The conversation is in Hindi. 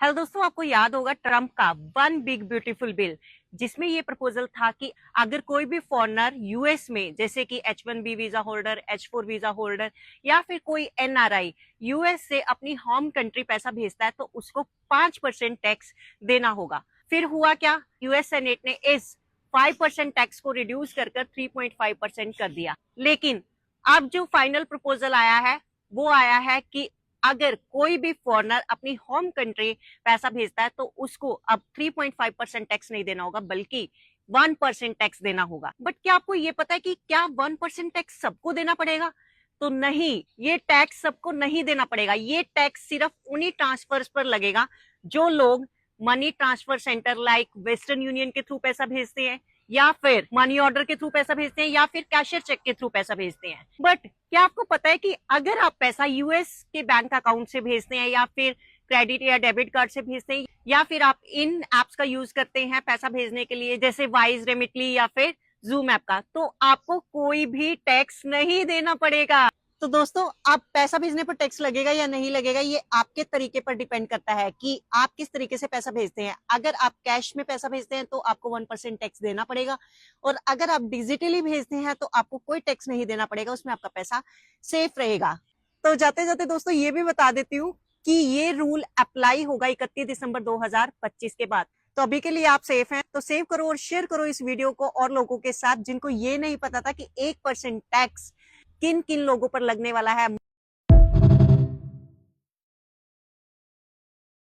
हेलो दोस्तों, आपको याद होगा ट्रम्प का वन बिग ब्यूटीफुल बिल, जिसमें ये प्रपोजल था कि अगर कोई भी फॉरेनर यूएस में, जैसे कि H1B visa holder, H4 visa holder या फिर कोई एनआरआई यूएस से अपनी होम कंट्री पैसा भेजता है तो उसको 5% टैक्स देना होगा। फिर हुआ क्या, यूएस सेनेट ने इस 5% टैक्स को रिड्यूस कर 3.5% कर दिया। लेकिन अब जो फाइनल प्रपोजल आया है वो आया है कि अगर कोई भी फॉरेनर अपनी होम कंट्री पैसा भेजता है तो उसको अब 3.5% टैक्स नहीं देना होगा, बल्कि 1% टैक्स देना होगा। बट क्या आपको ये पता है कि क्या 1% टैक्स सबको देना पड़ेगा? तो नहीं, ये टैक्स सबको नहीं देना पड़ेगा। ये टैक्स सिर्फ उन्हीं ट्रांसफर्स पर लगेगा जो लोग money transfer centre like western union के थ्रू पैसा भेजते हैं, या फिर मनी ऑर्डर के थ्रू पैसा भेजते हैं, या फिर कैशियर चेक के थ्रू पैसा भेजते हैं। बट क्या आपको पता है कि अगर आप पैसा यूएस के बैंक अकाउंट से भेजते हैं, या फिर क्रेडिट या डेबिट कार्ड से भेजते हैं, या फिर आप इन एप्स का यूज करते हैं पैसा भेजने के लिए, जैसे वाइज, रेमिटली या फिर जूम ऐप का, तो आपको कोई भी टैक्स नहीं देना पड़ेगा। तो दोस्तों, अब पैसा भेजने पर टैक्स लगेगा या नहीं लगेगा, ये आपके तरीके पर डिपेंड करता है कि आप किस तरीके से पैसा भेजते हैं। अगर आप कैश में पैसा भेजते हैं तो आपको 1% टैक्स देना पड़ेगा, और अगर आप डिजिटली भेजते हैं तो आपको कोई टैक्स नहीं देना पड़ेगा, उसमें आपका पैसा सेफ रहेगा। तो जाते जाते दोस्तों ये भी बता देती हूँ कि ये रूल अप्लाई होगा 31 दिसंबर 2025 के बाद। तो अभी के लिए आप सेफ हैं, तो सेव करो और शेयर करो इस वीडियो को और लोगों के साथ जिनको ये नहीं पता था कि 1% टैक्स किन किन लोगों पर लगने वाला है।